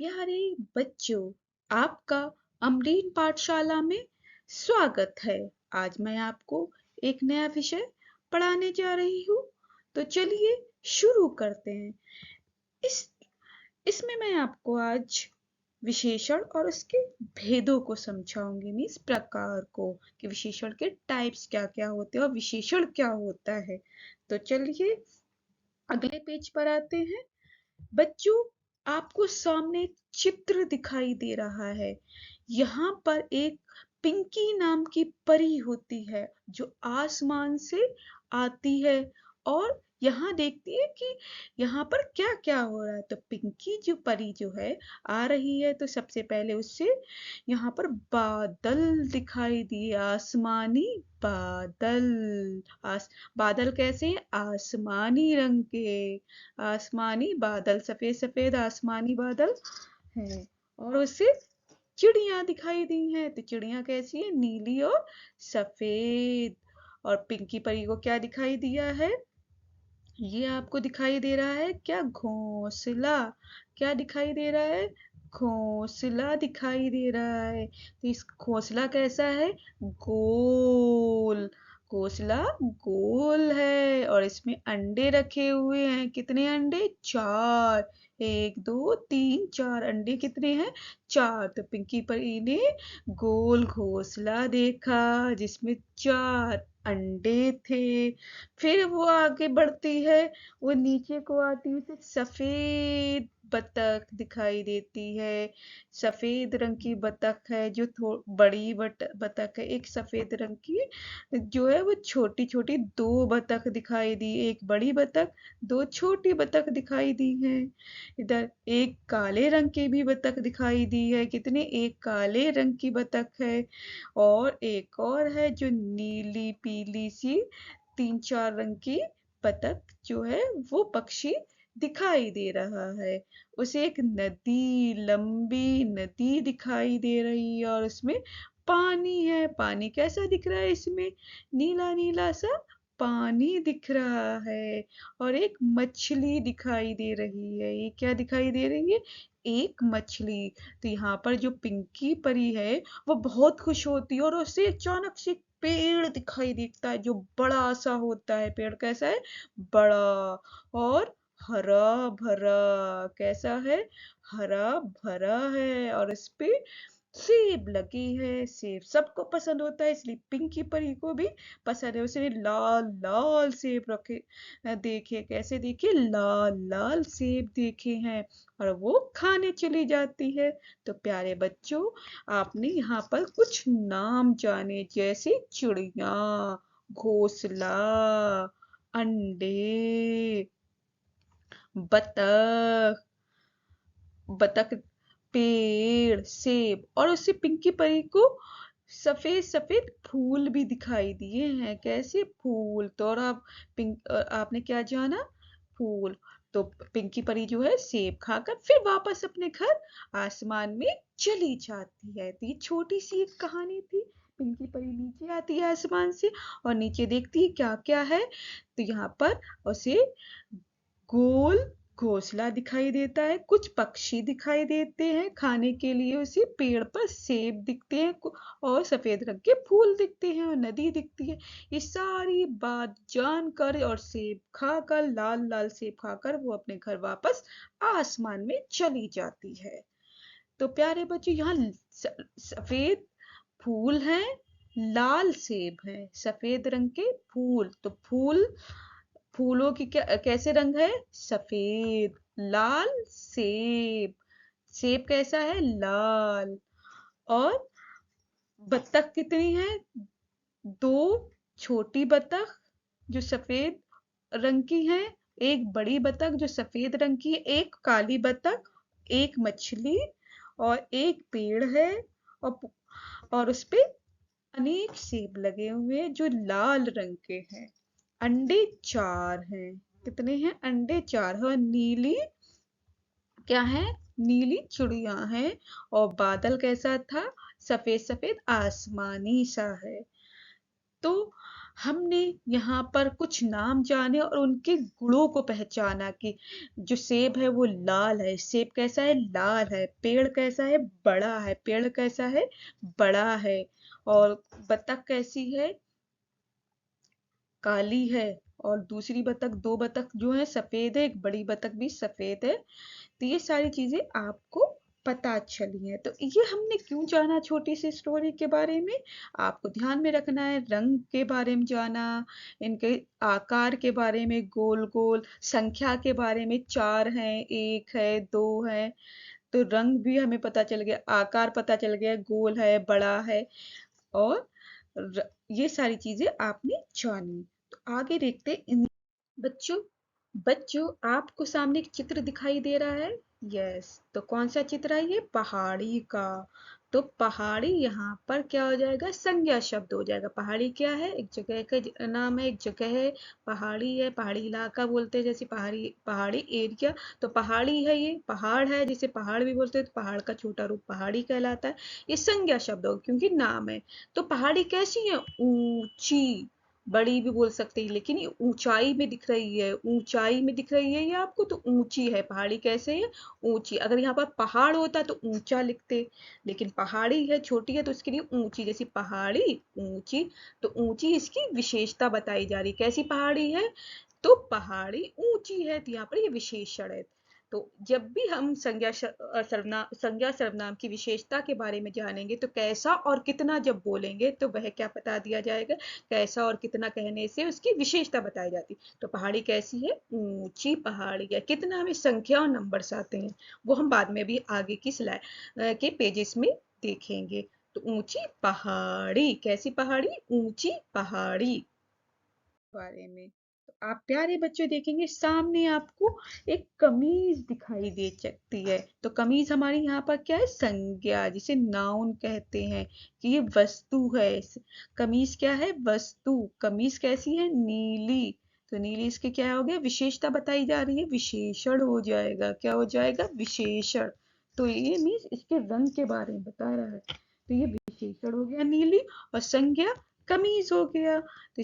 प्यारे बच्चों, आपका अमरीन पाठशाला में स्वागत है। आज मैं आपको एक नया विषय पढ़ाने जा रही हूँ। तो चलिए शुरू करते हैं। इस इसमें मैं आपको आज विशेषण और उसके भेदों को समझाऊंगी, मीन्स प्रकार को, कि विशेषण के टाइप्स क्या क्या होते हैं और विशेषण क्या होता है। तो चलिए अगले पेज पर आते हैं। बच्चों, आपको सामने एक चित्र दिखाई दे रहा है। यहाँ पर एक पिंकी नाम की परी होती है जो आसमान से आती है और यहाँ देखती है कि यहाँ पर क्या क्या हो रहा है। तो पिंकी जो परी जो है आ रही है, तो सबसे पहले उससे यहाँ पर बादल दिखाई दिए, आसमानी बादल। बादल कैसे हैं? आसमानी रंग के। आसमानी बादल, सफेद सफेद आसमानी बादल हैं। और उससे चिड़िया दिखाई दी हैं। तो चिड़िया कैसी है? नीली और सफेद। और पिंकी परी को क्या दिखाई दिया है? ये आपको दिखाई दे रहा है क्या? घोंसला। क्या दिखाई दे रहा है? घोंसला दिखाई दे रहा है। तो इस घोंसला कैसा है? गोल। घोंसला गोल है और इसमें अंडे रखे हुए हैं। कितने अंडे? 4। 1 2 3 4 अंडे कितने हैं? 4। तो पिंकी परी ने गोल घोंसला देखा जिसमें 4 अंडे थे। फिर वो आगे बढ़ती है, वो नीचे को आती है, उसे सफेद बतख दिखाई देती है। सफेद रंग की बतख है जो बड़ी बतख है। एक सफेद रंग की जो है वो छोटी छोटी 2 बतख दिखाई दी। एक बड़ी बतख, 2 छोटी बतख दिखाई दी है। इधर एक काले रंग की भी बतख दिखाई दी है। कितने? एक काले रंग की बतख है और एक और है जो नीली पीली सी 3 4 रंग की बतख जो है वो पक्षी दिखाई दे रहा है। उसे एक नदी, लंबी नदी दिखाई दे रही है और उसमें पानी है। पानी कैसा दिख रहा है? इसमें नीला नीला सा पानी दिख रहा है और एक मछली दिखाई दे रही है। ये क्या दिखाई दे रही है? एक मछली। तो यहाँ पर जो पिंकी परी है वो बहुत खुश होती है और उसे अचानक से पेड़ दिखाई देता है जो बड़ा सा होता है। पेड़ कैसा है? बड़ा और हरा भरा। कैसा है? हरा भरा है और इस पे सेब लगी है। सेब सबको पसंद होता है, इसलिए पिंकी परी को भी पसंद है। उसने लाल लाल सेब रखे देखे। कैसे देखे? लाल लाल सेब देखे हैं और वो खाने चली जाती है। तो प्यारे बच्चों, आपने यहाँ पर कुछ नाम जाने, जैसे चिड़िया, घोंसला, अंडे, बतख, बतख, पेड़, सेब, और उससे पिंकी परी को सफेद सफेद फूल भी दिखाई दिए हैं। कैसे? फूल। तो और आपने क्या जाना? फूल। तो पिंकी परी जो है सेब खाकर फिर वापस अपने घर आसमान में चली जाती है। तो ये छोटी सी एक कहानी थी। पिंकी परी नीचे आती है आसमान से और नीचे देखती है क्या क्या है। तो यहाँ पर उसे गोल घोंसला दिखाई देता है, कुछ पक्षी दिखाई देते हैं खाने के लिए, उसे पेड़ पर सेब दिखते हैं और सफेद रंग के फूल दिखते हैं और नदी दिखती है। ये सारी बात जानकर और सेब खाकर, लाल लाल सेब खाकर वो अपने घर वापस आसमान में चली जाती है। तो प्यारे बच्चों, यहाँ सफेद फूल हैं, लाल सेब हैं, सफेद रंग के फूल। तो फूलों की क्या कैसे रंग है? सफेद। लाल सेब। सेब कैसा है? लाल। और बत्तख कितनी है? 2 छोटी बत्तख जो सफेद रंग की है, एक बड़ी बत्तख जो सफेद रंग की है, एक काली बत्तख, एक मछली और एक पेड़ है और उस पे अनेक सेब लगे हुए हैं जो लाल रंग के हैं। अंडे 4 हैं। कितने हैं? अंडे 4 हैं और नीली क्या है? नीली चिड़िया है और बादल कैसा था? सफेद सफेद आसमानी सा है। तो हमने यहाँ पर कुछ नाम जाने और उनके गुणों को पहचाना कि जो सेब है वो लाल है। सेब कैसा है? लाल है। पेड़ कैसा है? बड़ा है। पेड़ कैसा है? बड़ा है। और बतख कैसी है? काली है। और दूसरी बतख, दो बतख जो है सफेद है, एक बड़ी बतख भी सफेद है। तो ये सारी चीजें आपको पता चली हैं। तो ये हमने क्यों जाना छोटी सी स्टोरी के बारे में? आपको ध्यान में रखना है, रंग के बारे में जाना, इनके आकार के बारे में, गोल गोल, संख्या के बारे में, चार हैं, एक है, दो है। तो रंग भी हमें पता चल गया, आकार पता चल गया, गोल है, बड़ा है। और ये सारी चीजें आपने जानी। तो आगे देखते इन बच्चों। बच्चों, आपको सामने एक चित्र दिखाई दे रहा है। यस, तो कौन सा चित्र है ये? पहाड़ी का। तो पहाड़ी यहाँ पर क्या हो जाएगा? संज्ञा शब्द हो जाएगा। पहाड़ी क्या है? एक जगह का नाम है, एक जगह है, पहाड़ी है, पहाड़ी इलाका बोलते हैं, जैसे पहाड़ी पहाड़ी एरिया। तो पहाड़ी है, ये पहाड़ है, जिसे पहाड़ भी बोलते हैं, तो पहाड़ का छोटा रूप पहाड़ी कहलाता है। ये संज्ञा शब्द हो क्योंकि नाम है। तो पहाड़ी कैसी है? ऊंची। बड़ी भी बोल सकते हैं, लेकिन ये ऊंचाई में दिख रही है, ऊंचाई में दिख रही है ये आपको, तो ऊंची है। पहाड़ी कैसे है? ऊंची। अगर यहाँ पर पहाड़ होता तो ऊंचा लिखते, लेकिन पहाड़ी है, छोटी है, तो इसके लिए ऊंची। जैसी पहाड़ी ऊंची, तो ऊंची इसकी विशेषता बताई जा रही। कैसी पहाड़ी है? तो पहाड़ी ऊंची है, तो यहाँ पर ये विशेषण है। तो जब भी हम संज्ञा सर्वनाम की विशेषता के बारे में जानेंगे, तो कैसा और कितना जब बोलेंगे तो वह क्या बता दिया जाएगा? कैसा और कितना कहने से उसकी विशेषता बताई जाती। तो पहाड़ी कैसी है? ऊंची पहाड़ी है। कितना में संख्या और नंबर्स आते हैं, वो हम बाद में भी आगे की स्लाइड के पेजेस में देखेंगे। तो ऊंची पहाड़ी, कैसी पहाड़ी? ऊंची पहाड़ी बारे में। तो आप प्यारे बच्चों देखेंगे सामने आपको एक कमीज दिखाई दे सकती है। तो कमीज हमारी यहाँ पर क्या है? संज्ञा, जिसे नाउन कहते हैं कि ये वस्तु है। कमीज क्या है? वस्तु। कमीज कैसी है? नीली। तो नीली इसके क्या हो गया? विशेषता बताई जा रही है, विशेषण हो जाएगा। क्या हो जाएगा? विशेषण। तो ये मीन्स इसके रंग के बारे में बता रहा है। तो ये विशेषण हो गया नीली, और संज्ञा कमीज हो गया। तो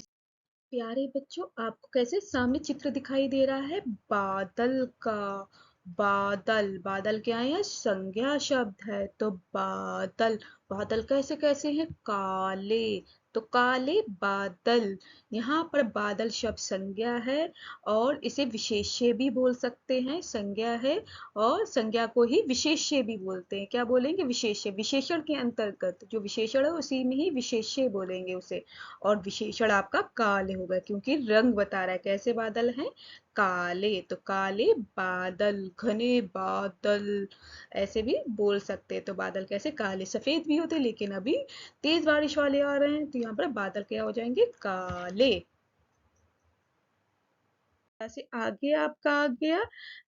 प्यारे बच्चों, आपको कैसे सामने चित्र दिखाई दे रहा है? बादल का। बादल, बादल क्या है? संज्ञा शब्द है। तो बादल, बादल कैसे कैसे हैं? काले। तो काले बादल। यहाँ पर बादल शब्द संज्ञा है, और इसे विशेष्य भी बोल सकते हैं। संज्ञा है, और संज्ञा को ही विशेष्य भी बोलते हैं। क्या बोलेंगे? विशेष्य। विशेषण के अंतर्गत जो विशेषण है उसी में ही विशेष्य बोलेंगे उसे। और विशेषण आपका काले होगा, क्योंकि रंग बता रहा है कैसे बादल हैं? काले। तो काले बादल, घने बादल, ऐसे भी बोल सकते हैं। तो बादल कैसे? काले। सफेद भी होते, लेकिन अभी तेज बारिश वाले आ रहे हैं, तो यहाँ पर बादल क्या हो जाएंगे? काले। ऐसे आगे आपका आ गया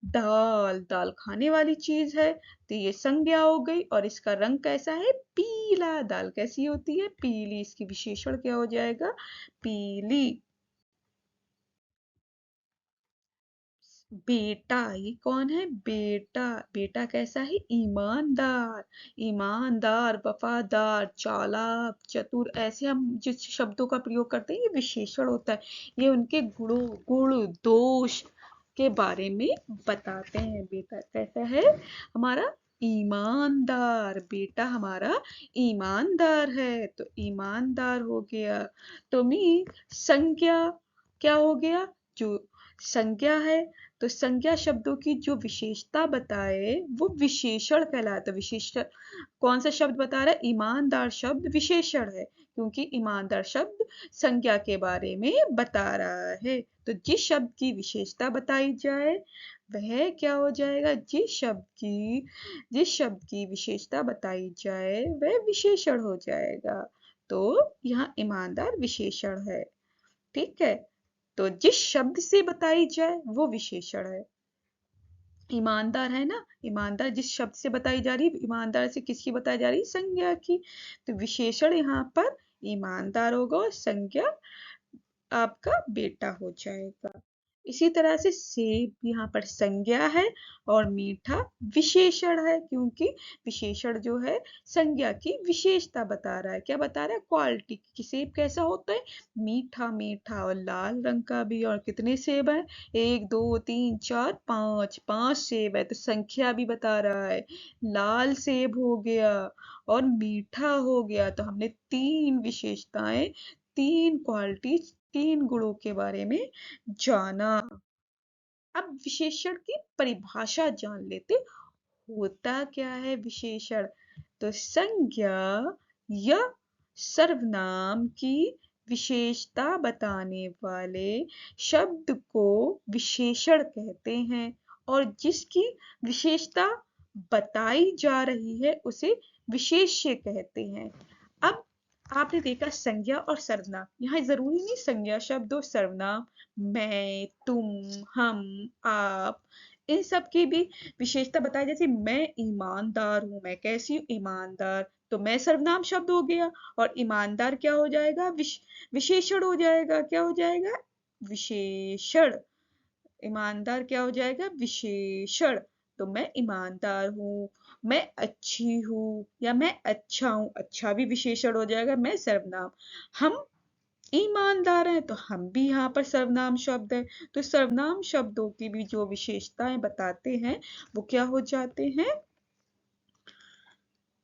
दाल। दाल खाने वाली चीज है, तो ये संज्ञा हो गई। और इसका रंग कैसा है? पीला। दाल कैसी होती है? पीली। इसकी विशेषण क्या हो जाएगा? पीली। बेटा, ये कौन है? बेटा। बेटा कैसा है? ईमानदार। ईमानदार, वफादार, चालाक, चतुर, ऐसे हम जिस शब्दों का प्रयोग करते हैं ये विशेषण होता है। ये उनके गुणों, गुण दोष के बारे में बताते हैं। बेटा कैसा है हमारा? ईमानदार। बेटा हमारा ईमानदार है, तो ईमानदार हो गया। तो मी संज्ञा क्या हो गया? जो संज्ञा है, तो संज्ञा शब्दों की जो विशेषता बताए वो विशेषण कहलाता है। विशेषण कौन सा शब्द बता रहा है? ईमानदार शब्द विशेषण है, क्योंकि ईमानदार शब्द संज्ञा के बारे में बता रहा है। तो जिस शब्द की विशेषता बताई जाए वह क्या हो जाएगा? जिस शब्द की विशेषता बताई जाए वह विशेषण हो जाएगा। तो यहाँ ईमानदार विशेषण है। ठीक है, तो जिस शब्द से बताई जाए वो विशेषण है। ईमानदार है ना, ईमानदार जिस शब्द से बताई जा रही है, ईमानदार से किसकी बताई जा रही है? संज्ञा की। तो विशेषण यहाँ पर ईमानदार होगा, और संज्ञा आपका बेटा हो जाएगा। इसी तरह से सेब यहाँ पर संज्ञा है और मीठा विशेषण है, क्योंकि विशेषण जो है संज्ञा की विशेषता बता रहा है। क्या बता रहा है? क्वालिटी कि सेब कैसा होता है, मीठा मीठा और लाल रंग का भी। और कितने सेब है? 1 2 3 4 5, 5 सेब है, तो संख्या भी बता रहा है। लाल सेब हो गया और मीठा हो गया, तो हमने तीन विशेषताएं, तीन क्वालिटी, तीन गुणों के बारे में जाना। अब विशेषण की परिभाषा जान लेते। होता क्या है विशेषण? तो संज्ञा या सर्वनाम की विशेषता बताने वाले शब्द को विशेषण कहते हैं, और जिसकी विशेषता बताई जा रही है उसे विशेष्य कहते हैं। अब आपने देखा संज्ञा और सर्वनाम, यहाँ जरूरी नहीं संज्ञा शब्द और सर्वनाम, मैं, तुम, हम, आप, इन सब की भी विशेषता बताई। जैसे मैं ईमानदार हूं, मैं कैसी हूँ? ईमानदार, तो मैं सर्वनाम शब्द हो गया, और ईमानदार क्या हो जाएगा? विशेषण हो जाएगा। क्या हो जाएगा? विशेषण। ईमानदार क्या हो जाएगा? विशेषण। तो मैं ईमानदार हूँ, मैं अच्छी हूँ, या मैं अच्छा हूँ, अच्छा भी विशेषण हो जाएगा, मैं सर्वनाम। हम ईमानदार हैं, तो हम भी यहाँ पर सर्वनाम शब्द है। तो सर्वनाम शब्दों की भी जो विशेषताएं बताते हैं वो क्या हो जाते हैं?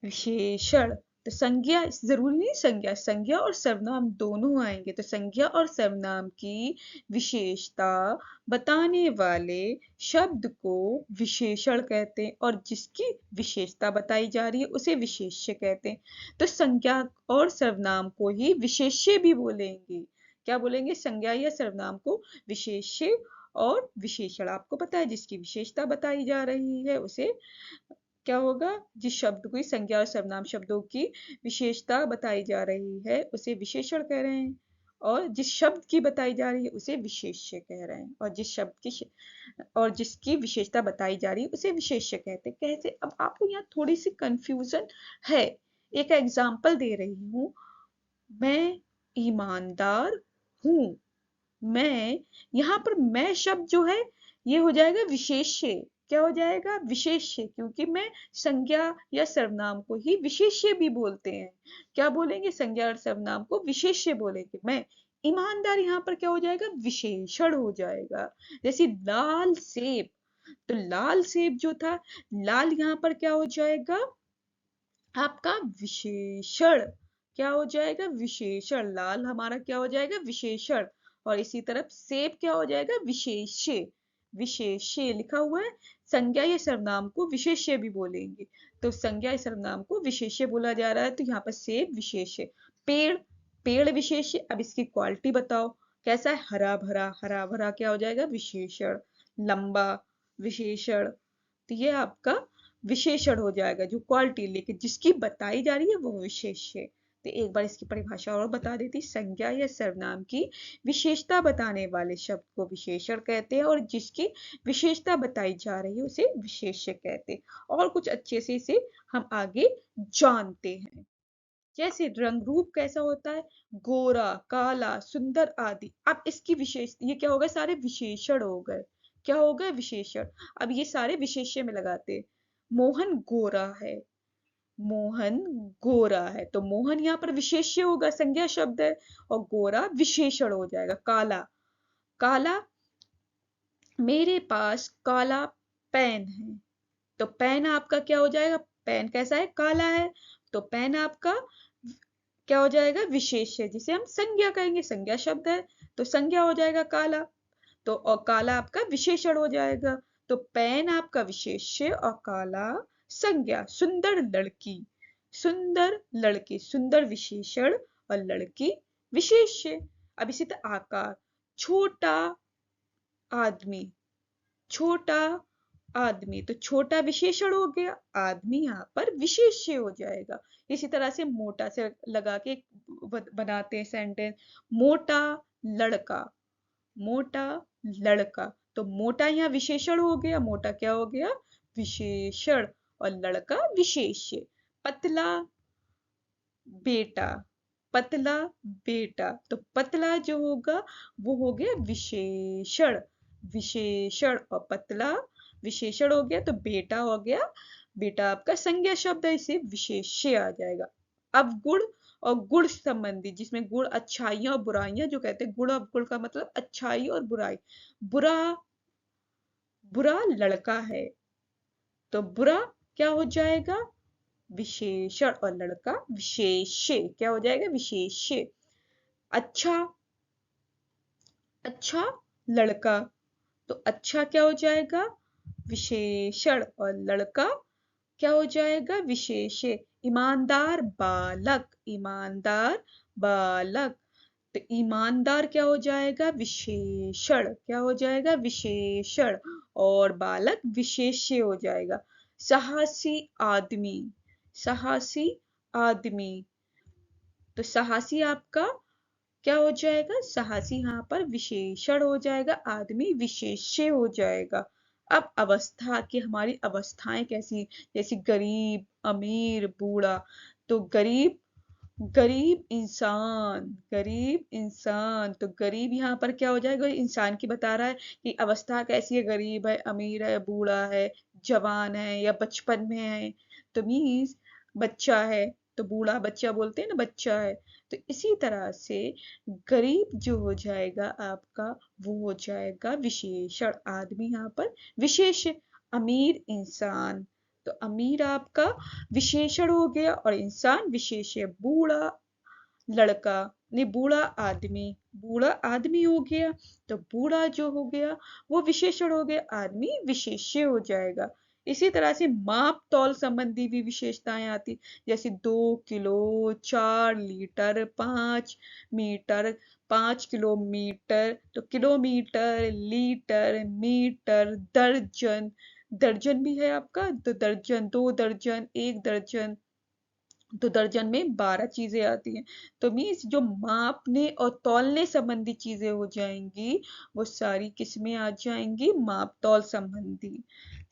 विशेषण। तो संज्ञा जरूरी नहीं, संज्ञा संज्ञा और सर्वनाम दोनों आएंगे। तो संज्ञा और सर्वनाम की विशेषता बताने वाले शब्द को विशेषण कहते हैं, और जिसकी विशेषता बताई जा रही है उसे विशेष्य कहते हैं। तो संज्ञा और सर्वनाम को ही विशेष्य भी बोलेंगे। क्या बोलेंगे? संज्ञा या सर्वनाम को विशेष्य और विशेषण। आपको पता है जिसकी विशेषता बताई जा रही है उसे क्या होगा? जिस शब्द की संज्ञा और सर्वनाम शब्दों की विशेषता बताई जा रही है उसे विशेषण कह रहे हैं, और जिस शब्द की बताई जा रही है उसे विशेष्य कह रहे हैं, और जिस शब्द की और जिसकी विशेषता बताई जा रही है उसे विशेष्य कहते हैं। कैसे? अब आपको यहाँ थोड़ी सी कंफ्यूजन है। एक एग्जाम्पल दे रही हूँ। मैं ईमानदार हूँ। मैं, यहाँ पर मैं शब्द जो है ये हो जाएगा विशेष्य। क्या हो जाएगा? विशेष्य, क्योंकि मैं संज्ञा या सर्वनाम को ही विशेष्य भी बोलते हैं। क्या बोलेंगे? संज्ञा और सर्वनाम को विशेष्य बोलेंगे। मैं ईमानदार, यहाँ पर क्या हो जाएगा? विशेषण हो जाएगा। जैसे लाल सेब, तो लाल सेब जो था, लाल यहाँ पर क्या हो जाएगा? आपका विशेषण। क्या हो जाएगा? विशेषण। लाल हमारा क्या हो जाएगा? विशेषण। और इसी तरफ सेब क्या हो जाएगा? विशेष्य। विशेष्य लिखा हुआ है। संज्ञा या सर्वनाम को विशेष्य भी बोलेंगे। तो संज्ञा या सर्वनाम को विशेष्य बोला जा रहा है, तो यहाँ पर सेब विशेष्य। पेड़, पेड़ विशेष्य। अब इसकी क्वालिटी बताओ कैसा है? हरा भरा, हरा भरा क्या हो जाएगा? विशेषण। लंबा, विशेषण। तो ये आपका विशेषण हो जाएगा जो क्वालिटी, लेकिन जिसकी बताई जा रही है वो विशेष्य। तो एक बार इसकी परिभाषा और बता देती। संज्ञा या सर्वनाम की विशेषता बताने वाले शब्द को विशेषण कहते हैं, और जिसकी विशेषता बताई जा रही है उसे विशेष्य कहते हैं। और कुछ अच्छे से इसे हम आगे जानते हैं। जैसे रंग रूप कैसा होता है? गोरा, काला, सुंदर आदि। अब इसकी विशेष, ये क्या हो गए? सारे विशेषण हो गए। क्या हो गए? विशेषण। अब ये सारे विशेष्य में लगाते। मोहन गोरा है, मोहन गोरा है, तो मोहन यहाँ पर विशेष्य होगा, संज्ञा शब्द है, और गोरा विशेषण हो जाएगा। काला, काला, मेरे पास काला पेन है, तो पेन आपका क्या हो जाएगा? पेन कैसा है? काला है, तो पेन आपका क्या हो जाएगा? विशेष्य, जिसे हम संज्ञा कहेंगे, संज्ञा शब्द है, तो संज्ञा हो जाएगा काला। तो और काला आपका विशेषण हो जाएगा। तो पेन आपका विशेष्य और काला संज्ञा। सुंदर लड़की, सुंदर लड़की, सुंदर विशेषण और लड़की विशेष्य। अब इसी तरह आकार, छोटा आदमी, छोटा आदमी, तो छोटा विशेषण हो गया, आदमी यहाँ पर विशेष्य हो जाएगा। इसी तरह से मोटा से लगा के बनाते हैं सेंटेंस। मोटा लड़का, मोटा लड़का, तो मोटा यहाँ विशेषण हो गया, मोटा क्या हो गया? विशेषण, और लड़का विशेष्य। पतला बेटा, पतला बेटा, तो पतला जो होगा वो हो गया विशेषण, विशेषण और पतला विशेषण हो गया तो बेटा हो गया। बेटा आपका संज्ञा शब्द है, इसे विशेष्य आ जाएगा। अब गुण और गुण संबंधी, जिसमें गुण अच्छाइयां और बुराइयां, जो कहते हैं गुण और गुण का मतलब अच्छाई और बुराई। बुरा बुरा लड़का है, तो बुरा क्या हो जाएगा? विशेषण, और लड़का विशेष्य क्या हो जाएगा? विशेष्य। अच्छा अच्छा लड़का, तो अच्छा क्या हो जाएगा? विशेषण, और लड़का क्या हो जाएगा? विशेष्य। ईमानदार बालक, ईमानदार बालक, तो ईमानदार क्या हो जाएगा? विशेषण, क्या हो जाएगा? विशेषण, और बालक विशेष्य हो जाएगा। साहसी आदमी, साहसी आदमी, तो साहसी आपका क्या हो जाएगा? साहसी यहाँ पर विशेषण हो जाएगा, आदमी विशेष्य हो जाएगा। अब अवस्था की, हमारी अवस्थाएं कैसी, जैसे गरीब, अमीर, बूढ़ा। तो गरीब, गरीब इंसान, गरीब इंसान, तो गरीब यहाँ पर क्या हो जाएगा? इंसान की बता रहा है कि अवस्था कैसी है, गरीब है, अमीर है, बूढ़ा है, जवान है या बचपन में है। तो मीन्स बच्चा है, तो बूढ़ा बच्चा बोलते हैं ना, बच्चा है। तो इसी तरह से गरीब जो हो जाएगा आपका, वो हो जाएगा विशेषण, आदमी यहाँ पर विशेष। अमीर इंसान, तो अमीर आपका विशेषण हो गया और इंसान विशेष्य। बूढ़ा लड़का, नहीं बूढ़ा आदमी, बूढ़ा आदमी हो गया, तो बूढ़ा जो हो गया वो विशेषण हो गया, आदमी विशेष्य हो जाएगा। इसी तरह से माप तौल संबंधी भी विशेषताएं आती, जैसे 2 किलो, 4 लीटर, 5 मीटर, 5 किलोमीटर, तो किलोमीटर, लीटर, मीटर, दर्जन, दर्जन भी है आपका, तो दर्जन, 2 दर्जन, 1 दर्जन, तो दर्जन में 12 चीजें आती हैं। तो मीन्स जो मापने और तौलने संबंधी चीजें हो जाएंगी, वो सारी किसमें आ जाएंगी? माप तौल संबंधी।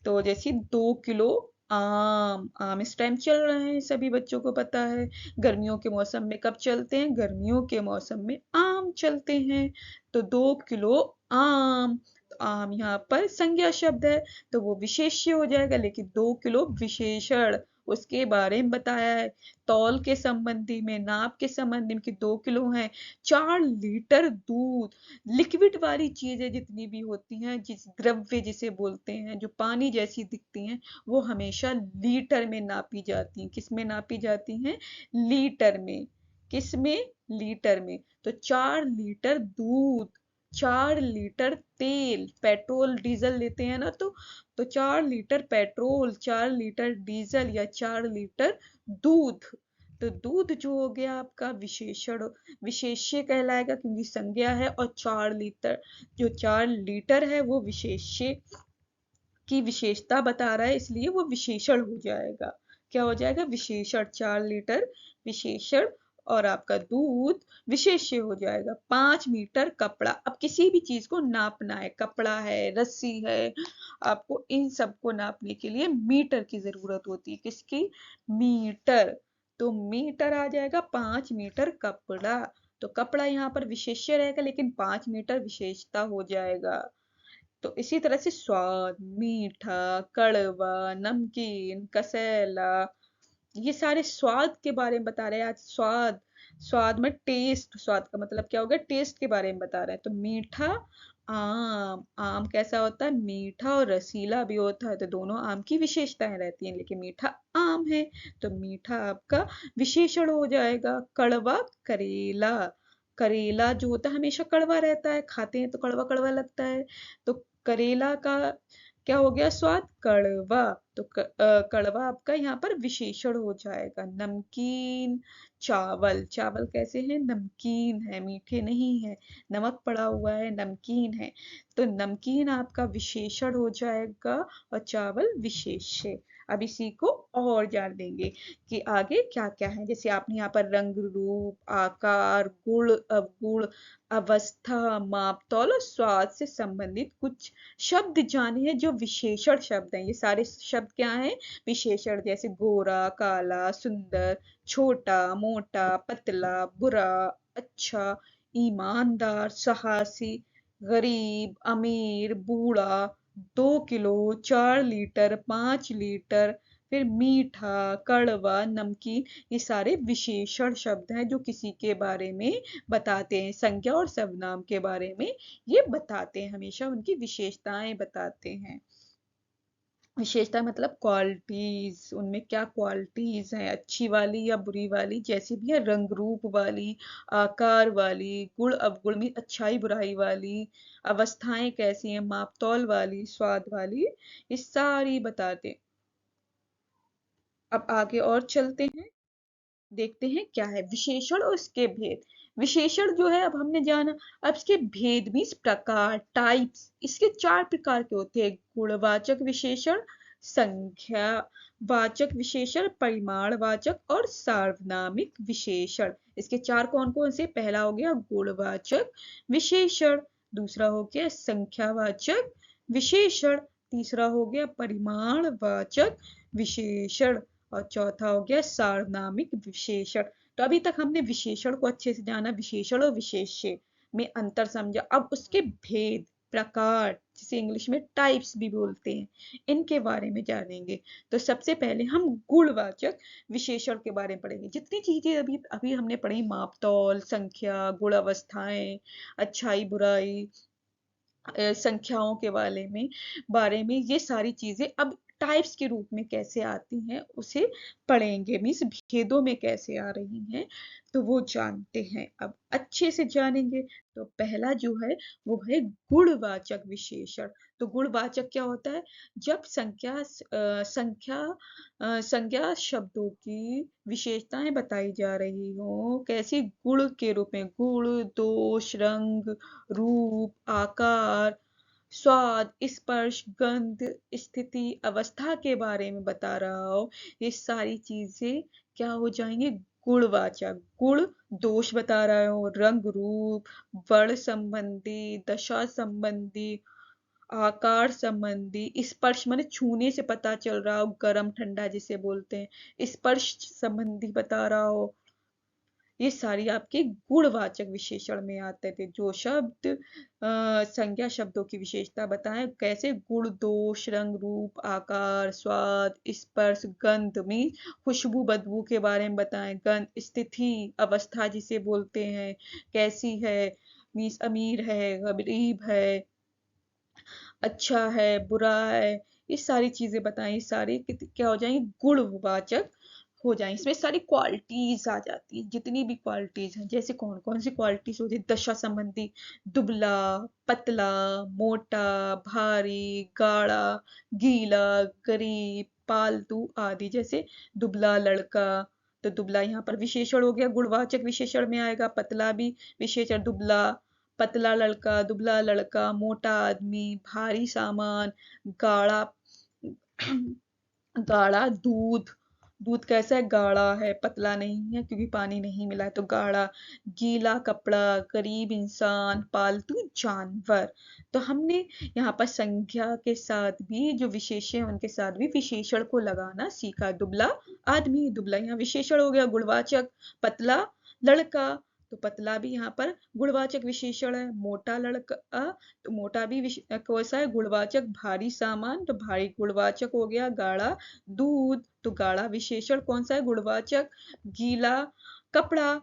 तो जैसे 2 किलो आम, आम इस टाइम चल रहे हैं, सभी बच्चों को पता है। गर्मियों के मौसम में कब चलते हैं? गर्मियों के मौसम में आम चलते हैं। तो 2 किलो आम, तो आम यहाँ पर संज्ञा शब्द है, तो वो विशेष्य हो जाएगा, लेकिन 2 किलो विशेषण, उसके बारे में बताया है। तौल के संबंधी में, नाप के संबंधी में कि 2 किलो है। 4 लीटर दूध, लिक्विड वाली चीजें जितनी भी होती हैं, जिस द्रव्य जिसे बोलते हैं, जो पानी जैसी दिखती हैं, वो हमेशा लीटर में नापी जाती हैं। किस में नापी जाती हैं? लीटर में। किस में? लीटर में। तो 4 लीटर दूध, 4 लीटर तेल, पेट्रोल डीजल लेते हैं ना, तो 4 लीटर पेट्रोल, 4 लीटर डीजल, या 4 लीटर दूध। तो दूध जो हो गया आपका विशेषण, विशेष्य कहलाएगा, क्योंकि संज्ञा है, और 4 लीटर, जो 4 लीटर है वो विशेष्य की विशेषता बता रहा है, इसलिए वो विशेषण हो जाएगा। क्या हो जाएगा? विशेषण। 4 लीटर विशेषण, और आपका दूध विशेष्य हो जाएगा। 5 मीटर कपड़ा, अब किसी भी चीज को नापना है, कपड़ा है, रस्सी है, आपको इन सबको नापने के लिए मीटर की जरूरत होती है। किसकी? मीटर। तो मीटर आ जाएगा। 5 मीटर कपड़ा, तो कपड़ा यहाँ पर विशेष्य रहेगा, लेकिन 5 मीटर विशेषता हो जाएगा। तो इसी तरह से स्वाद, मीठा, कड़वा, नमकीन, कसैला, ये सारे स्वाद के बारे में बता रहे हैं आज। स्वाद, स्वाद में टेस्ट, स्वाद का मतलब क्या हो गया? टेस्ट के बारे में बता रहे हैं। तो मीठा आम, आम कैसा होता है? मीठा और रसीला भी होता है, तो दोनों आम की विशेषताएं रहती हैं, लेकिन मीठा आम है, तो मीठा आपका विशेषण हो जाएगा। कड़वा करेला, करेला जो होता है हमेशा कड़वा रहता है, खाते हैं तो कड़वा कड़वा लगता है। तो करेला का क्या हो गया? स्वाद, कड़वा। तो कड़वा आपका यहाँ पर विशेषण हो जाएगा। नमकीन चावल, चावल कैसे हैं? नमकीन है, मीठे नहीं है, नमक पड़ा हुआ है, नमकीन है, तो नमकीन आपका विशेषण हो जाएगा, और चावल विशेष्य। अब इसी को और जान लेंगे कि आगे क्या क्या है। जैसे आपने यहाँ पर रंग, रूप, आकार, गुण, अवगुण, अवस्था, माप तौल और स्वाद से संबंधित कुछ शब्द जाने हैं, जो विशेषण शब्द हैं। ये सारे शब्द क्या हैं? विशेषण। जैसे गोरा, काला, सुंदर, छोटा, मोटा, पतला, बुरा, अच्छा, ईमानदार, साहसी, गरीब, अमीर, बूढ़ा, 2 किलो, 4 लीटर, 5 लीटर, फिर मीठा, कड़वा, नमकीन। ये सारे विशेषण शब्द हैं जो किसी के बारे में बताते हैं, संज्ञा और सर्वनाम के बारे में ये बताते हैं, हमेशा उनकी विशेषताएं बताते हैं। विशेषता मतलब क्वालिटीज, उनमें क्या क्वालिटीज हैं, अच्छी वाली या बुरी वाली, जैसी भी है, रंग रूप वाली, आकार वाली, गुण अवगुण में अच्छाई बुराई वाली, अवस्थाएं कैसी हैं, मापतौल वाली, स्वाद वाली, ये सारी बताते हैं। अब आगे और चलते हैं, देखते हैं क्या है विशेषण और इसके भेद। विशेषण जो है अब हमने जाना, अब इसके भेद भी, इस प्रकार, टाइप्स, इसके 4 प्रकार के होते हैं: गुणवाचक विशेषण, संख्या वाचक विशेषण, परिमाणवाचक और सार्वनामिक विशेषण। इसके 4 कौन कौन से? पहला हो गया गुणवाचक विशेषण, दूसरा हो गया संख्यावाचक विशेषण, तीसरा हो गया परिमाणवाचक विशेषण और चौथा हो गया सार्वनामिक विशेषण। तो अभी तक हमने विशेषण को अच्छे से जाना, विशेषण और विशेष्य में अंतर समझा। अब उसके भेद, प्रकार, जिसे इंग्लिश में टाइप्स भी बोलते हैं, इनके बारे में जानेंगे। तो सबसे पहले हम गुणवाचक विशेषण के बारे में पढ़ेंगे। जितनी चीजें अभी अभी हमने पढ़ी, मापतौल, संख्या, गुण अवस्थाएं, अच्छाई बुराई, संख्याओं के बारे में ये सारी चीजें अब टाइप्स के रूप में कैसे आती हैं उसे पढ़ेंगे, मीन्स भेदों में कैसे आ रही हैं, तो वो जानते हैं, अब अच्छे से जानेंगे। तो पहला जो है वो है गुणवाचक विशेषण। तो गुणवाचक क्या होता है? जब संज्ञा शब्दों की विशेषताएं बताई जा रही हो, कैसी? गुण के रूप में, गुण, दोष, रंग, रूप, आकार, स्वाद, स्पर्श, गंध, स्थिति, अवस्था के बारे में बता रहा हो, ये सारी चीजें क्या हो जाएंगे? गुणवाचक। गुण दोष बता रहा हो, रंग रूप, वर्ण संबंधी, दशा संबंधी, आकार संबंधी, स्पर्श माने छूने से पता चल रहा हो, गर्म ठंडा जिसे बोलते हैं, स्पर्श संबंधी बता रहा हो, ये सारी आपके गुणवाचक विशेषण में आते थे। जो शब्द संज्ञा शब्दों की विशेषता बताएं, कैसे? गुण, दोष, रंग रूप, आकार, स्वाद, स्पर्श, गंध में खुशबू बदबू के बारे में बताएं, गंध, स्थिति, अवस्था जिसे बोलते हैं, कैसी है, मीन्स अमीर है, गरीब है, अच्छा है, बुरा है, ये सारी चीजें बताएं। ये सारे क्या हो जाएंगे? गुणवाचक हो जाए। इसमें सारी क्वालिटीज आ जाती है, जितनी भी क्वालिटीज हैं, जैसे कौन कौन सी क्वालिटीज होती है? दशा संबंधी, दुबला, पतला, मोटा, भारी, गाढ़ा, गीला, गरीब, पालतू आदि। जैसे दुबला लड़का, तो दुबला यहाँ पर विशेषण हो गया, गुणवाचक विशेषण में आएगा। पतला भी विशेषण, दुबला, पतला लड़का, दुबला लड़का, मोटा आदमी, भारी सामान, गाढ़ा गाढ़ा दूध, दूध कैसा है? गाढ़ा है, पतला नहीं है क्योंकि पानी नहीं मिला है, तो गाढ़ा। गीला कपड़ा, गरीब इंसान, पालतू जानवर। तो हमने यहाँ पर संख्या के साथ भी जो विशेषण है उनके साथ भी विशेषण को लगाना सीखा। दुबला आदमी, दुबला यहाँ विशेषण हो गया गुणवाचक। पतला लड़का, तो पतला भी यहाँ पर गुणवाचक विशेषण है। मोटा लड़का, तो मोटा भी कैसा है? गुणवाचक। भारी सामान, तो भारी गुणवाचक हो गया। गाढ़ा दूध, तो गाढ़ा विशेषण कौन सा है? गुणवाचक। गीला कपड़ा,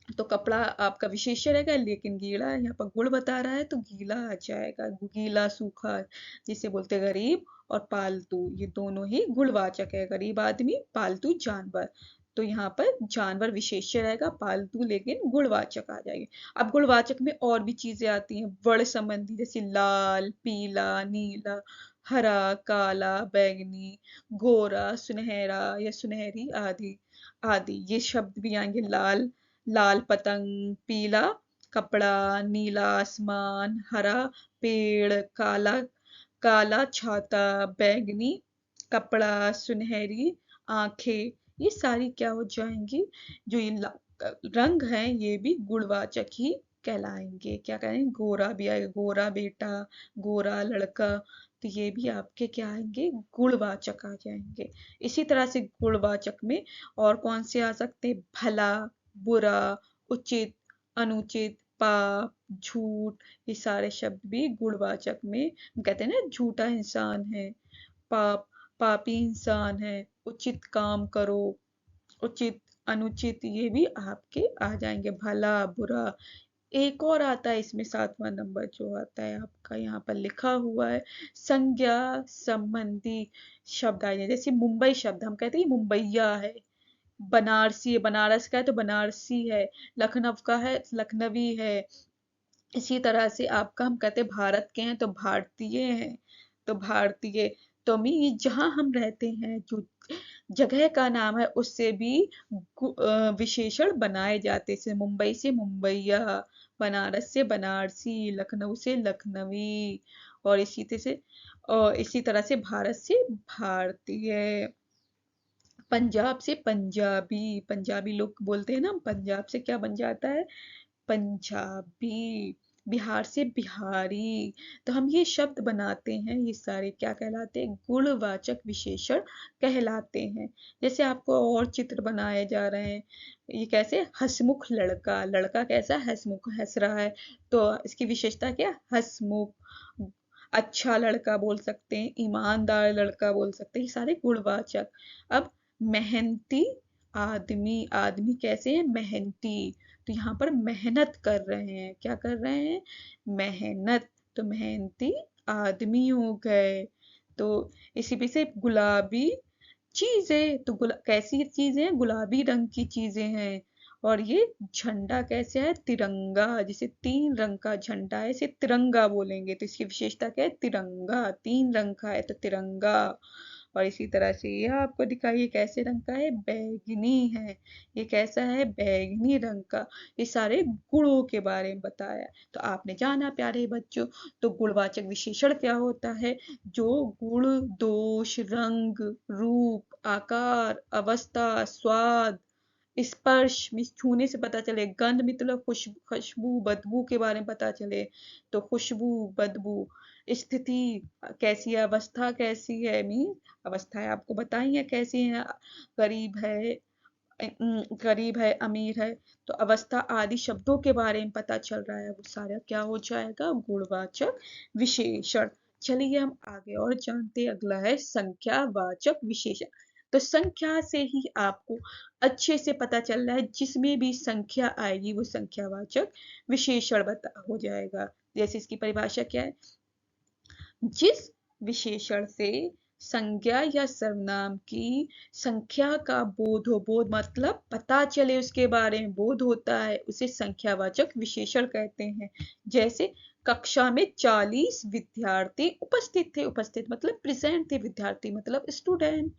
तो कपड़ा आपका विशेषण रहेगा, लेकिन गीला यहाँ पर गुण बता रहा है तो गीला आ जाएगा। गीला सूखा जिसे बोलते हैं। गरीब और पालतू, ये दोनों ही गुणवाचक है। गरीब आदमी, पालतू जानवर, तो यहाँ पर जानवर विशेष्य रहेगा, पालतू लेकिन गुणवाचक आ जाएगी। अब गुणवाचक में और भी चीजें आती हैं वर्ण संबंधी, जैसे लाल, पीला, नीला, हरा, काला, बैंगनी, गोरा, सुनहरा या सुनहरी आदि आदि। ये शब्द भी आएंगे। लाल, लाल पतंग, पीला कपड़ा, नीला आसमान, हरा पेड़, काला काला छाता, बैंगनी कपड़ा, सुनहरी आंखें, ये सारी क्या हो जाएंगी? जो ये रंग हैं ये भी गुणवाचक ही कहलाएंगे। क्या कहेंगे? गोरा भी आएगा, गोरा बेटा, गोरा लड़का, तो ये भी आपके क्या आएंगे? गुणवाचक आ जाएंगे। इसी तरह से गुणवाचक में और कौन से आ सकते हैं? भला, बुरा, उचित, अनुचित, पाप, झूठ, ये सारे शब्द भी गुणवाचक में कहते हैं ना, झूठा इंसान है, पाप पापी इंसान है, उचित काम करो, उचित अनुचित ये भी आपके आ जाएंगे, भला बुरा। एक और आता है इसमें 7वां नंबर जो आता है आपका यहाँ पर लिखा हुआ है, संज्ञा संबंधी शब्द आ जाए, जैसे मुंबई शब्द हम कहते हैं मुंबईया है, बनारसी है, बनारस का है तो बनारसी है, लखनऊ का है लखनवी है। इसी तरह से आपका हम कहते हैं भारत के हैं तो भारतीय हैं, तो भारतीय। तो मी जहाँ हम रहते हैं, जो जगह का नाम है, उससे भी विशेषण बनाए जाते, जैसे मुंबई से मुंबईया, बनारस से बनारसी, लखनऊ से लखनवी, और इसी तरह से भारत से भारतीय, पंजाब से पंजाबी, पंजाबी लोग बोलते हैं ना, पंजाब से क्या बन जाता है, पंजाबी, बिहार से बिहारी। तो हम ये शब्द बनाते हैं, ये सारे क्या कहलाते हैं, गुणवाचक विशेषण कहलाते हैं। जैसे आपको और चित्र बनाए जा रहे हैं, ये कैसे, हंसमुख लड़का, लड़का कैसा, हंसमुख, हंस रहा है, तो इसकी विशेषता क्या, हंसमुख। अच्छा लड़का बोल सकते हैं, ईमानदार लड़का बोल सकते हैं, ये सारे गुणवाचक। अब मेहनती आदमी, आदमी कैसे है, मेहनती, तो यहाँ पर मेहनत कर रहे हैं, क्या कर रहे हैं, मेहनत, तो मेहनती आदमी हो गए। तो इसी पे से गुलाबी चीजें, तो कैसी चीजें हैं, गुलाबी रंग की चीजें हैं। और ये झंडा कैसे है, तिरंगा, जैसे 3 रंग का झंडा है, इसे तिरंगा बोलेंगे, तो इसकी विशेषता क्या है, तिरंगा, 3 रंग का है तो तिरंगा। और इसी तरह से ये आपको दिखाइए कैसे रंग का है, बैगनी है, ये कैसा है, बैगनी रंग का। ये सारे गुणों के बारे में बताया, तो आपने जाना प्यारे बच्चों, तो गुणवाचक विशेषण क्या होता है, जो गुण, दोष, रंग, रूप, आकार, अवस्था, स्वाद, स्पर्श में छूने से पता चले, गंध मतलब खुशबू बदबू के बारे में पता चले, तो खुशबू बदबू, स्थिति कैसी है, अवस्था कैसी है, मीन अवस्थाएं आपको बताई है कैसी है, गरीब है, गरीब है, अमीर है, तो अवस्था आदि शब्दों के बारे में पता चल रहा है, वो सारा क्या हो जाएगा, गुणवाचक विशेषण। चलिए हम आगे और जानते, अगला है संख्यावाचक विशेषण। तो संख्या से ही आपको अच्छे से पता चल रहा है, जिसमें भी संख्या आएगी वो संख्यावाचक विशेषण बता हो जाएगा। जैसे इसकी परिभाषा क्या है, जिस विशेषण से संज्ञा या सर्वनाम की संख्या का बोध हो, बोध मतलब पता चले, उसके बारे में बोध होता है, उसे संख्यावाचक विशेषण कहते हैं। जैसे कक्षा में 40 विद्यार्थी उपस्थित थे, उपस्थित मतलब प्रेजेंट थे, विद्यार्थी मतलब स्टूडेंट,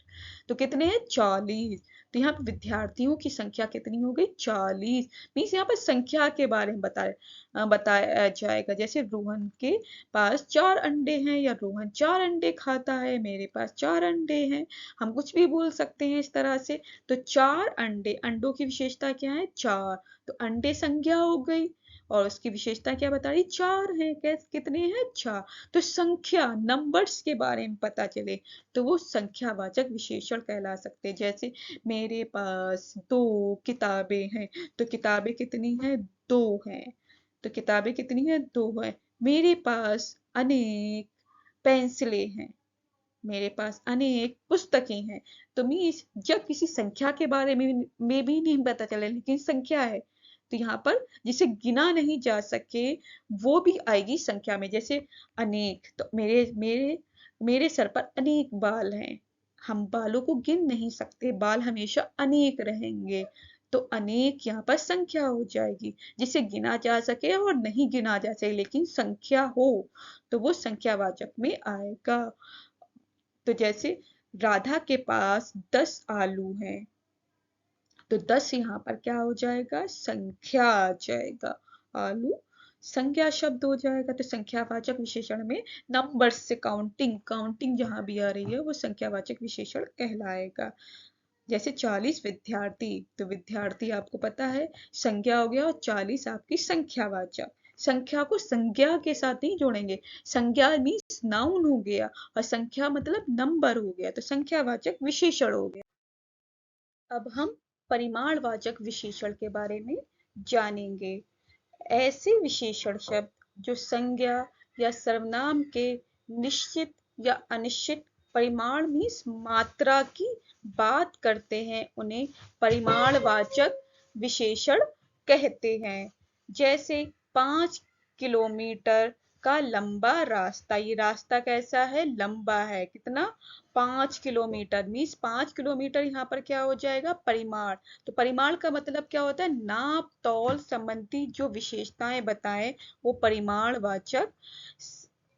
तो कितने हैं, 40, तो यहाँ पर विद्यार्थियों की संख्या कितनी हो गई, 40, मीन्स यहाँ पर संख्या के बारे में बताया जाएगा। जैसे रोहन के पास 4 अंडे हैं, या रोहन 4 अंडे खाता है, मेरे पास 4 अंडे हैं, हम कुछ भी बोल सकते हैं इस तरह से। तो 4 अंडे, अंडों की विशेषता क्या है, 4, तो अंडे संज्ञा हो गई, और उसकी विशेषता क्या बता रही, 4 है, कितने हैं, 4। तो संख्या, नंबर्स के बारे में पता चले तो वो संख्यावाचक विशेषण कहला सकते हैं। जैसे मेरे पास 2 किताबें हैं, तो किताबें कितनी हैं, 2 हैं, तो किताबें कितनी हैं, 2 हैं। मेरे पास अनेक पेंसिलें हैं, मेरे पास अनेक पुस्तकें हैं। तो मीन्स जब किसी संख्या के बारे में भी नहीं पता चले, लेकिन संख्या है, तो यहाँ पर जिसे गिना नहीं जा सके वो भी आएगी संख्या में। जैसे अनेक, तो मेरे मेरे मेरे सर पर अनेक बाल हैं, हम बालों को गिन नहीं सकते, बाल हमेशा अनेक रहेंगे, तो अनेक यहाँ पर संख्या हो जाएगी, जिसे गिना जा सके और नहीं गिना जा सके, लेकिन संख्या हो तो वो संख्यावाचक में आएगा। तो जैसे राधा के पास 10 आलू हैं, तो 10 यहाँ पर क्या हो जाएगा, संख्या आ जाएगा, आलू संख्या शब्द हो जाएगा। तो संख्यावाचक विशेषण में नंबर से काउंटिंग, काउंटिंग जहां भी आ रही है वो संख्यावाचक विशेषण कहलाएगा। जैसे 40 विद्यार्थी, तो विद्यार्थी आपको पता है संज्ञा हो गया, और 40 आपकी संख्यावाचक। संख्या को संज्ञा के साथ नहीं जोड़ेंगे, संज्ञा मीन्स नाउन हो गया, और संख्या मतलब नंबर हो गया, तो संख्यावाचक विशेषण हो गया। अब हम परिमाणवाचक विशेषण के बारे में जानेंगे। ऐसे विशेषण शब्द जो संज्ञा या सर्वनाम के निश्चित या अनिश्चित परिमाण मीन्स मात्रा की बात करते हैं उन्हें परिमाणवाचक विशेषण कहते हैं। जैसे 5 किलोमीटर का लंबा रास्ता, ये रास्ता कैसा है, लंबा है, कितना, 5 किलोमीटर मीन्स 5 किलोमीटर यहाँ पर क्या हो जाएगा, परिमाण। तो परिमाण का मतलब क्या होता है, नाप तौल संबंधी जो विशेषताएं बताएं वो परिमाणवाचक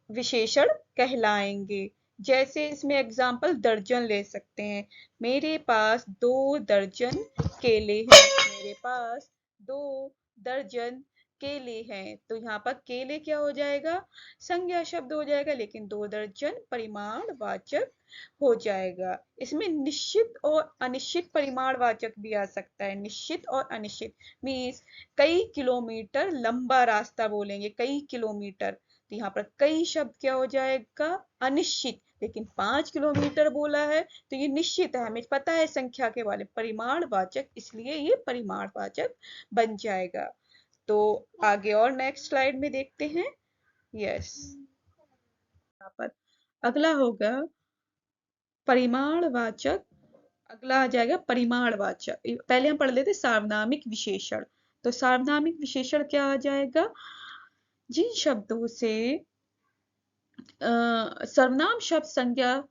विशेषण कहलाएंगे। जैसे इसमें एग्जाम्पल दर्जन ले सकते हैं। मेरे पास 2 दर्जन केले हैं, मेरे पास 2 दर्जन केले हैं। तो यहाँ पर केले क्या हो जाएगा, संज्ञा शब्द हो जाएगा, लेकिन 2 दर्जन परिमाणवाचक हो जाएगा। इसमें निश्चित और अनिश्चित परिमाणवाचक भी आ सकता है। निश्चित और अनिश्चित मीन्स कई किलोमीटर लंबा रास्ता बोलेंगे, कई किलोमीटर, तो यहाँ पर कई शब्द क्या हो जाएगा, अनिश्चित। लेकिन 5 किलोमीटर बोला है तो ये निश्चित है, हमें पता है संख्या के बारे में, परिमाणवाचक, इसलिए ये परिमाणवाचक बन जाएगा। तो आगे और नेक्स्ट स्लाइड में देखते हैं। यस, यहाँ पर अगला होगा परिमाणवाचक। अगला आ जाएगा परिमाणवाचक। पहले हम पढ़ लेते सार्वनामिक विशेषण। तो सार्वनामिक विशेषण क्या आ जाएगा, जिन शब्दों से सर्वनाम शब्द संज्ञा,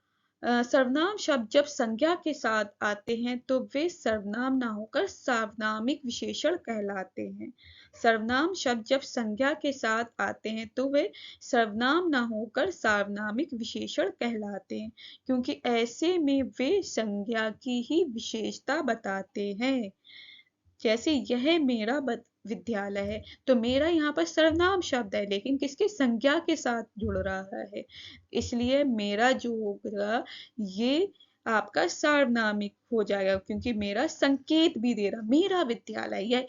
सर्वनाम शब्द जब संज्ञा के साथ आते हैं तो वे सर्वनाम ना होकर सार्वनामिक विशेषण कहलाते हैं। सर्वनाम शब्द जब संज्ञा के साथ आते हैं तो वे सर्वनाम ना होकर सार्वनामिक विशेषण कहलाते हैं, क्योंकि ऐसे में वे संज्ञा की ही विशेषता बताते हैं। जैसे यह मेरा विद्यालय है, तो मेरा यहाँ पर सर्वनाम शब्द है, लेकिन किसके, संज्ञा के साथ जुड़ रहा है, इसलिए मेरा जो होगा ये आपका सार्वनामिक हो जाएगा, क्योंकि मेरा संकेत भी दे रहा, मेरा विद्यालय,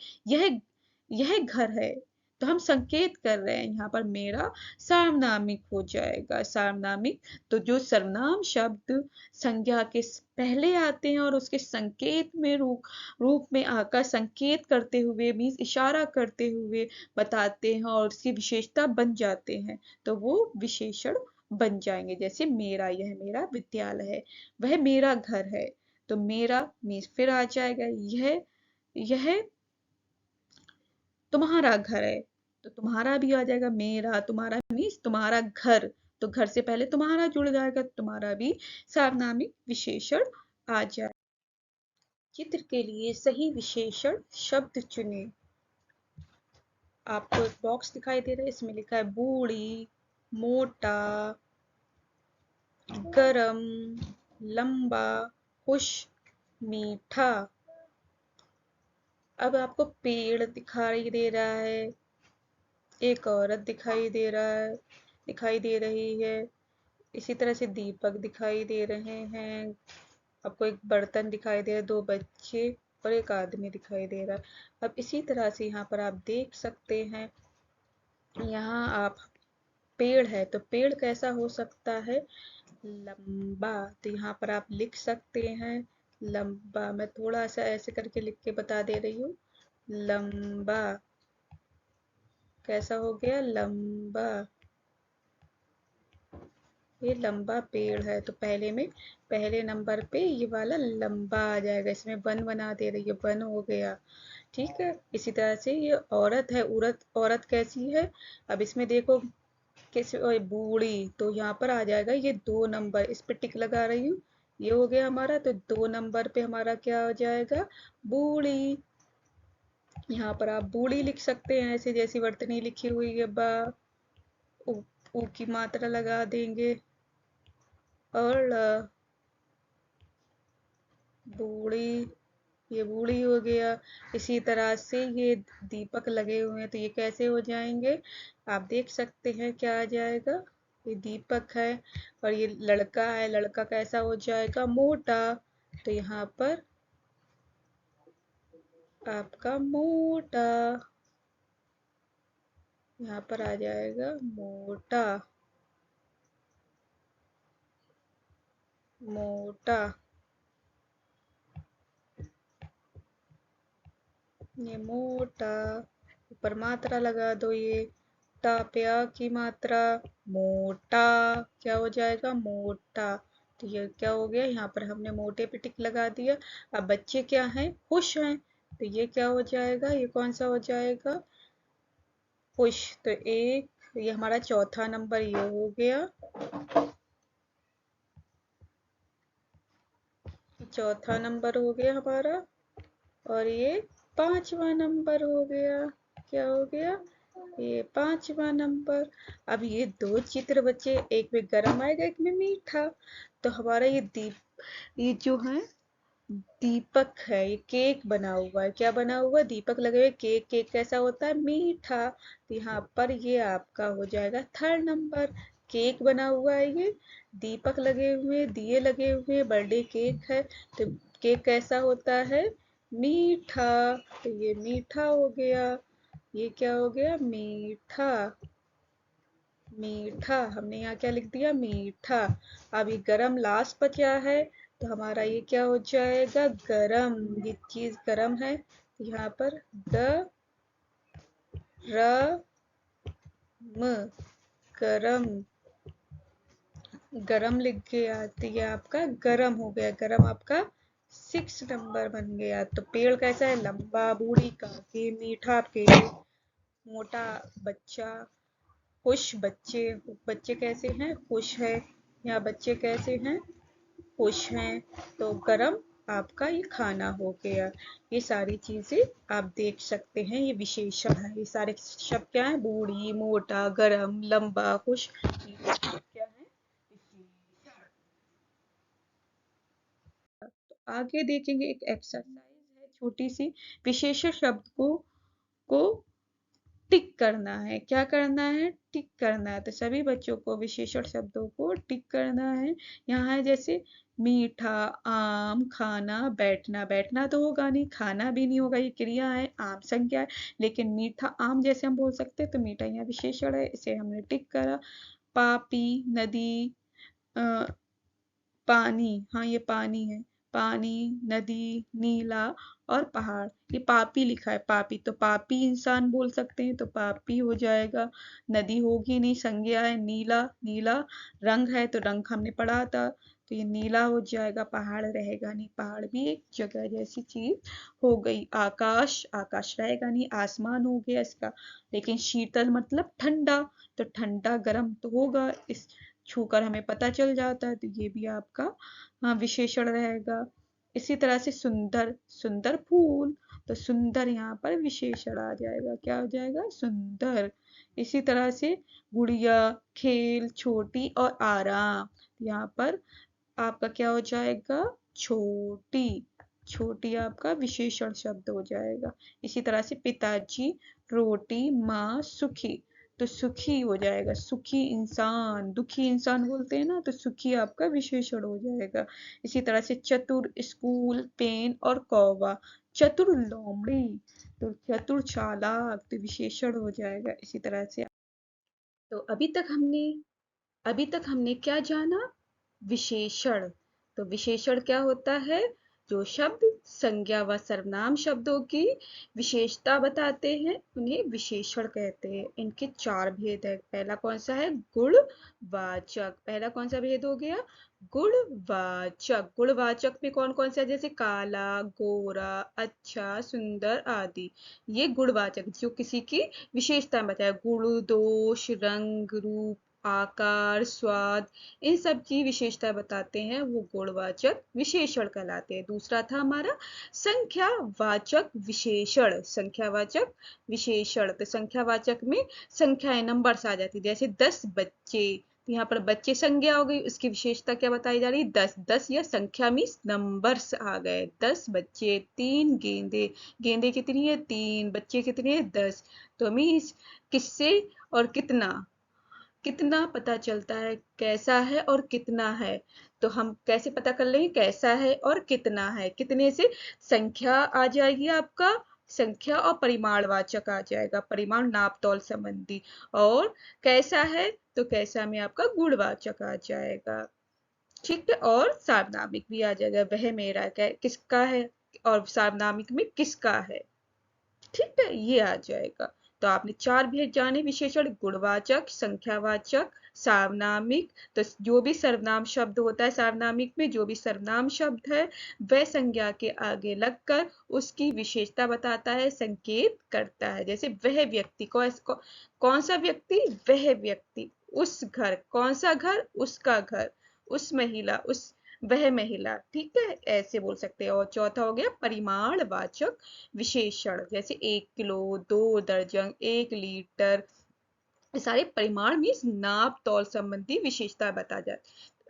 यह घर है, तो हम संकेत कर रहे हैं, यहाँ पर मेरा सार्वनामिक हो जाएगा, सार्वनामिक। तो जो सर्वनाम शब्द संज्ञा के पहले आते हैं और उसके संकेत में रूप में आकर संकेत करते हुए मीन्स इशारा करते हुए बताते हैं और उसकी विशेषता बन जाते हैं, तो वो विशेषण बन जाएंगे। जैसे मेरा, यह मेरा विद्यालय है, वह मेरा घर है, तो मेरा मीन्स फिर आ जाएगा यह तुम्हारा घर है, तो तुम्हारा भी आ जाएगा, मेरा तुम्हारा मीन्स तुम्हारा घर, तो घर से पहले तुम्हारा जुड़ जाएगा, तुम्हारा भी सार्वनामिक विशेषण आ जाए। चित्र के लिए सही विशेषण शब्द चुने। आपको एक बॉक्स दिखाई दे रहा है, इसमें लिखा है बूढ़ी, मोटा, गरम, लंबा, खुश, मीठा। अब आपको पेड़ दिखाई दे रहा है, एक औरत दिखाई दे रही है, इसी तरह से दीपक दिखाई दे रहे हैं, आपको एक बर्तन दिखाई दे रहा है, 2 बच्चे और एक आदमी दिखाई दे रहा है। अब इसी तरह से यहाँ पर आप देख सकते हैं, यहाँ आप पेड़ है, तो पेड़ कैसा हो सकता है, लंबा, तो यहाँ पर आप लिख सकते हैं लंबा। मैं थोड़ा सा ऐसे करके लिख के बता दे रही हूँ, लंबा कैसा हो गया, लंबा, ये लंबा पेड़ है, तो पहले नंबर पे ये वाला लंबा आ जाएगा, इसमें वन बना दे रही है, वन हो गया, ठीक है। इसी तरह से ये औरत है, औरत कैसी है, अब इसमें देखो कैसे, बूढ़ी, तो यहाँ पर आ जाएगा ये 2 नंबर, इस पे टिक लगा रही हूँ, ये हो गया हमारा, तो 2 नंबर पे हमारा क्या हो जाएगा, बूढ़ी। यहाँ पर आप बूढ़ी लिख सकते हैं, ऐसे जैसी वर्तनी लिखी हुई है, बा, ऊ, ऊ की मात्रा लगा देंगे, और बूढ़ी, ये बूढ़ी हो गया। इसी तरह से ये दीपक लगे हुए हैं, तो ये कैसे हो जाएंगे, आप देख सकते हैं क्या आ जाएगा, ये दीपक है, और ये लड़का है, लड़का कैसा हो जाएगा, मोटा, तो यहाँ पर आपका मोटा, यहाँ पर आ जाएगा मोटा, मोटा, ये मोटा, ऊपर मात्रा लगा दो, ये टा पे आ की मात्रा, मोटा, क्या हो जाएगा, मोटा। तो ये क्या हो गया, यहाँ पर हमने मोटे पे टिक लगा दिया। अब बच्चे क्या हैं, खुश हैं, तो ये क्या हो जाएगा, ये कौन सा हो जाएगा, खुश। तो एक, ये हमारा चौथा नंबर ये हो गया, चौथा नंबर हो गया हमारा। और ये पांचवा नंबर हो गया, क्या हो गया, ये पांचवा नंबर। अब ये दो चित्र बचे, एक में गरम आएगा, एक में मीठा। तो हमारा ये ये जो है दीपक है, ये केक बना हुआ है, क्या बना हुआ, दीपक लगे हुए, केक, केक कैसा होता है, मीठा। तो यहाँ पर ये आपका हो जाएगा थर्ड नंबर, केक बना हुआ है, ये दीपक लगे हुए, दिए लगे हुए, बर्थडे केक है। तो केक कैसा होता है, मीठा। तो ये मीठा हो गया, ये क्या हो गया, मीठा, मीठा। हमने यहाँ क्या लिख दिया, मीठा। अब ये गरम लास्ट बचा है, तो हमारा ये क्या हो जाएगा, गरम, ये चीज गरम है। यहाँ पर ग र म, गरम, गरम लिख गया, तो ये आपका गरम हो गया, गरम आपका 6 नंबर बन गया। तो पेड़ कैसा है, लंबा, बूढ़ी काकी, मीठा पेड़, मोटा बच्चा, खुश बच्चे, बच्चे कैसे हैं, खुश है, यहाँ बच्चे कैसे हैं, खुश हैं। तो गरम आपका ये खाना हो गया। ये सारी चीजें आप देख सकते हैं, ये विशेषण है, ये सारे शब्द क्या है, बूढ़ी, मोटा, गरम, लंबा, खुश, ये सब क्या है, विशेषण। तो आगे देखेंगे, एक एक्सरसाइज है छोटी सी, विशेषण शब्द को टिक करना है, क्या करना है, टिक करना है। तो सभी बच्चों को विशेषण शब्दों को टिक करना है। यहाँ है जैसे मीठा, आम, खाना, बैठना, बैठना तो होगा नहीं, खाना भी नहीं होगा, ये क्रिया है, आम संज्ञा है। लेकिन मीठा आम जैसे हम बोल सकते हैं, तो मीठा यहाँ विशेषण है, इसे हमने टिक करा। पापी, नदी, अ, पानी, हाँ ये पानी है, पानी, नदी, नीला और पहाड़। ये पापी लिखा है, पापी, तो पापी इंसान बोल सकते हैं, तो पापी हो जाएगा। नदी होगी नहीं, संज्ञा है, नीला, नीला रंग है, तो रंग हमने पढ़ा था, तो ये नीला हो जाएगा। पहाड़ रहेगा नहीं, पहाड़ भी एक जगह जैसी चीज हो गई। आकाश, आकाश रहेगा नहीं, आसमान हो गया इसका। लेकिन शीतल मतलब ठंडा, तो ठंडा गर्म तो होगा, इस छूकर हमें पता चल जाता है, तो ये भी आपका हाँ विशेषण रहेगा। इसी तरह से सुंदर, सुंदर फूल, तो सुंदर यहाँ पर विशेषण आ जाएगा, क्या हो जाएगा, सुंदर। इसी तरह से गुड़िया, खेल, छोटी और आराम, यहाँ पर आपका क्या हो जाएगा, छोटी, छोटी आपका विशेषण शब्द हो जाएगा। इसी तरह से पिताजी, रोटी, माँ, सुखी, तो सुखी हो जाएगा, सुखी इंसान, दुखी इंसान बोलते हैं ना, तो सुखी आपका विशेषण हो जाएगा। इसी तरह से चतुर, स्कूल, पेन और कौवा, चतुर लोमड़ी, तो चतुर चालाक, तो विशेषण हो जाएगा। इसी तरह से तो अभी तक हमने क्या जाना, विशेषण। तो विशेषण क्या होता है, जो शब्द संज्ञा व सर्वनाम शब्दों की विशेषता बताते हैं, उन्हें विशेषण कहते हैं। इनके चार भेद है। पहला कौन सा है, गुणवाचक, पहला कौन सा भेद हो गया, गुणवाचक। गुणवाचक में कौन कौन सा है, जैसे काला, गोरा, अच्छा, सुंदर आदि। ये गुणवाचक जो किसी की विशेषता बताया, गुण, दोष, रंग, रूप, आकार, स्वाद, इन सब की विशेषता बताते हैं, वो गुणवाचक विशेषण कहलाते हैं। दूसरा था हमारा संख्यावाचक विशेषण, संख्यावाचक विशेषण। तो संख्यावाचक में संख्याएं, नंबर्स आ जाती, जैसे 10 बच्चे, तो यहाँ पर बच्चे संज्ञा हो गई, उसकी विशेषता क्या बताई जा रही है, 10, 10 या संख्या मीन्स नंबर्स आ गए, 10 बच्चे, 3 गेंदे, गेंदे कितनी है, 3, बच्चे कितने हैं, 10। तो मीन्स किससे और कितना, कितना पता चलता है, कैसा है और कितना है। तो हम कैसे पता कर लेंगे, कैसा है और कितना है, कितने से संख्या आ जाएगी आपका, संख्या और परिमाणवाचक आ जाएगा, परिमाण नाप तौल संबंधी। और कैसा है, तो कैसा में आपका गुणवाचक आ जाएगा, ठीक है। और सार्वनामिक भी आ जाएगा, वह मेरा किसका है, और सार्वनामिक में किसका है, ठीक है, ये आ जाएगा। तो आपने 4 भेद जाने विशेषण, गुणवाचक, संख्यावाचक, सार्वनामिक। तो जो भी सर्वनाम शब्द होता है, सार्वनामिक में जो भी सर्वनाम शब्द है वह संज्ञा के आगे लगकर उसकी विशेषता बताता है, संकेत करता है। जैसे वह व्यक्ति, कौन सा व्यक्ति? वह व्यक्ति। उस घर, कौन सा घर? उसका घर। उस महिला, वह महिला। ठीक है, ऐसे बोल सकते हैं। और चौथा हो गया परिमाणवाचक विशेषण, जैसे 1 किलो, 2 दर्जन, 1 लीटर। ये सारे परिमाण मीन्स नाप तौल संबंधी विशेषता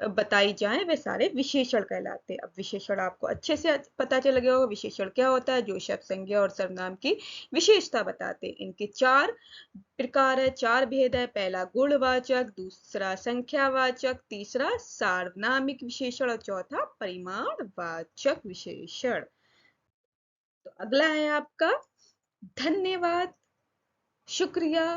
बताई जाए, वे सारे विशेषण कहलाते हैं। अब विशेषण आपको अच्छे से पता चल गया होगा विशेषण क्या होता है। जो शब्द, संज्ञा और सर्वनाम की विशेषता बताते हैं। इनके 4 प्रकार है, 4 भेद है। पहला गुणवाचक, दूसरा संख्यावाचक, तीसरा सार्वनामिक विशेषण और चौथा परिमाणवाचक विशेषण। तो अगला है आपका धन्यवाद, शुक्रिया।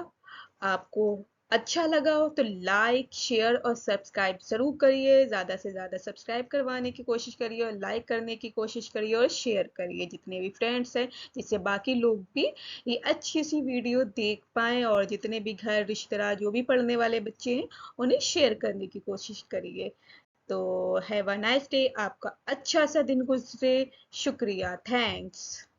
आपको अच्छा लगा हो तो लाइक, शेयर और सब्सक्राइब जरूर करिए। ज्यादा से ज्यादा सब्सक्राइब करवाने की कोशिश करिए और लाइक करने की कोशिश करिए और शेयर करिए जितने भी फ्रेंड्स हैं, जिससे बाकी लोग भी ये अच्छी सी वीडियो देख पाएं। और जितने भी घर रिश्तेदार जो भी पढ़ने वाले बच्चे हैं उन्हें शेयर करने की कोशिश करिए। तो हैव अ नाइस डे, आपका अच्छा सा दिन गुजरे। शुक्रिया, थैंक्स।